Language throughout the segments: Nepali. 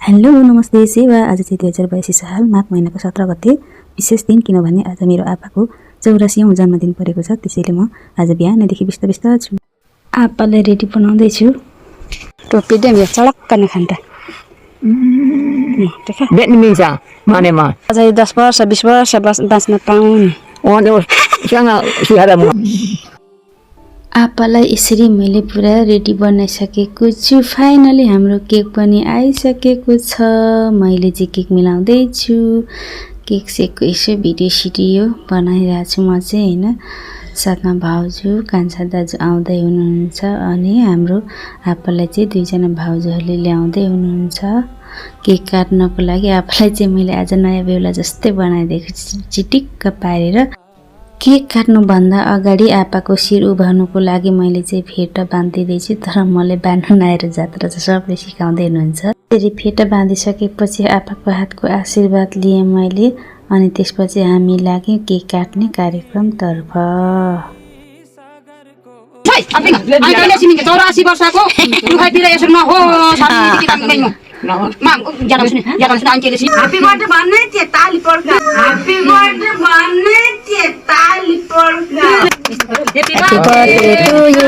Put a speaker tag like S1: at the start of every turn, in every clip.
S1: हेलो नमस्ते सेवा। आज चाहिँ 2022 साल माघ महिनाको 17 गते विशेष दिन, किनभने आज मेरो आपाको 84औं जन्मदिन परेको छ। त्यसैले म आज बिहानैदेखि व्यस्त छु। आपालाई रेडी बनाउँदैछु।
S2: टोपी दे मेरो चडक्क नखान्टा
S3: बेट्न मिल्छ मानेमा।
S2: अझै 10 वर्ष 20 वर्ष बाँच्न पाउने
S1: आपालाई यसरी मैले पुरा रेडी बनाइसकेको छु। फाइनली हाम्रो केक पनि आइसकेको छ। मैले चाहिँ केक मिलाउँदैछु। केक सेकको यसो भिडियो सिडियो बनाइरहेको छु म चाहिँ हैन। साथमा भाउजू कान्छा दाजु आउँदै हुनुहुन्छ अनि हाम्रो आपालाई चाहिँ दुईजना भाउजूहरूले ल्याउँदै हुनुहुन्छ केक काट्नको लागि। आपालाई चाहिँ मैले आज नयाँ बेहुला जस्तै बनाइदिएको चिटिक्क पारेर। केक काट्नुभन्दा अगाडि आपाको शिर उभाउनुको लागि मैले चाहिँ फेटा बाँधिदिँदैछु, तर मलाई बाँध्नु नआएर जात्रा चाहिँ सबले सिकाउँदै हुनुहुन्छ। त्यसरी फेटा बाँधिसकेपछि आपाको हातको आशीर्वाद लिएँ मैले अनि त्यसपछि हामी लाग्यौँ केक काट्ने कार्यक्रमतर्फ।
S2: 84 वर्षको दुखाइतिर यसो नहो ह्यापी बर्थडे भन्ने त्यो ताली पड्का। ह्यापी बर्थडे भन्ने त्यो ताली पड्का। ह्यापी बर्थडे टु यु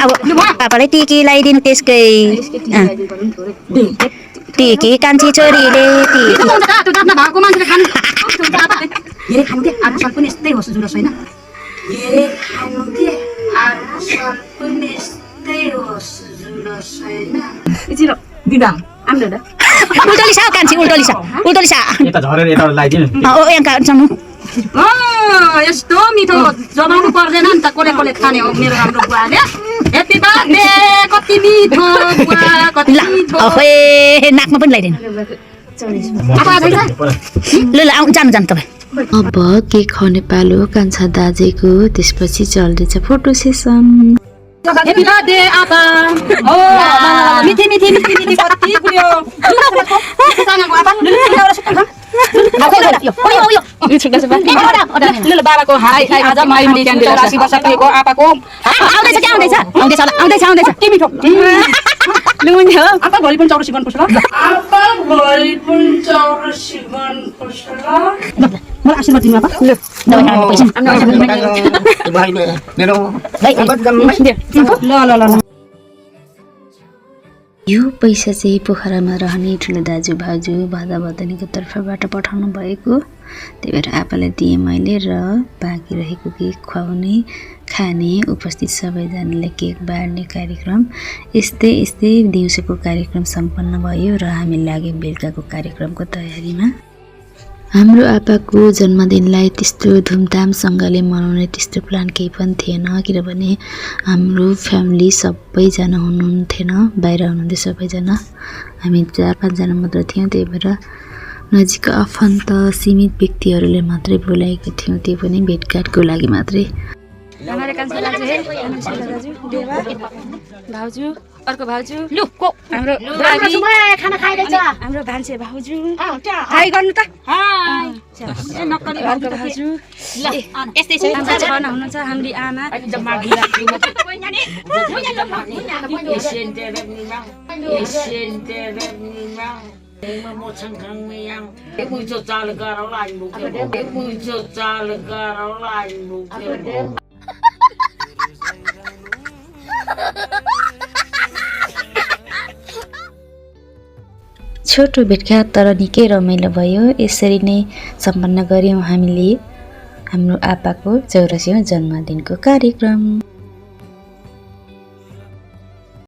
S4: अब पापाले टिकी लगाइदिनु त्यसकै टिकी कान्छी छोरीले उल्टोलिसा कान्छी उल्टोलिसा
S3: यता झरेर यता लगाइदिनु।
S2: यस्तो मिठो जमाउनु पर्दैन नि त, कोले कोले खाने हो मेरो राम्रो बुवाले। ह्यापी बर्थडे कति मिठो बुवा, कति मिठो।
S4: ओहे नाकमा पनि लगाइदिनु। ल ल आउनु जानु तपाईँ।
S1: अब केक खुवाउने पालो कान्छा दाजेको। त्यसपछि चल्दैछ फोटो सेसन।
S2: ह्यापी बर्थडे आपा। ओ मिठी मिठी मिठी मिठी कति गुयो। बाबाको हाई आज मैले 84 वर्ष पुगेको आपाको आउँदैछ के मिठो। आपा भोलि पनि 84 गर्नुपर्छ ल। आपा भोलि पनि 84 गर्नुपर्छ ल। मलाई आशीर्वाद दिनु आपा। ल
S1: यो पैसा चाहिँ पोखरामा रहने ठुलो दाजु भाउजू भादा भदनीको तर्फबाट पठाउनु भएको, त्यही भएर आपालाई दिएँ मैले। र बाँकी रहेको केक खुवाउने खाने उपस्थित सबैजनाले केक बाँड्ने कार्यक्रम यस्तै दिउँसोको कार्यक्रम सम्पन्न भयो र हामी लाग्यौँ बेलुकाको कार्यक्रमको तयारीमा। हाम्रो आपाको जन्मदिनलाई त्यस्तो धुमधामसँगले मनाउने त्यस्तो प्लान केही पनि थिएन, किनभने हाम्रो फ्यामिली सबैजना हुनुहुन्थेन, बाहिर हुनुहुन्थ्यो सबैजना। हामी 4-5 जना मात्र थियौँ, त्यही भएर नजिकका आफन्त सीमित व्यक्तिहरूले मात्रै बोलाएको थियौँ, त्यो पनि भेटघाटको लागि मात्रै।
S2: भाउजू अर्को भाउजू लु को हाम्रो खाना खाइरहेछ। हाम्रो भान्से भाउजू हाई गर्नु त। हाई नक्कली अर्को भाउजू यस्तै छ हुनुहुन्छ हाम्रो आमा।
S1: छोटो भेटघाट तर निकै रमाइलो भयो। यसरी नै सम्पन्न गर्यौँ हामीले हाम्रो आपाको 84औं जन्मदिनको कार्यक्रम।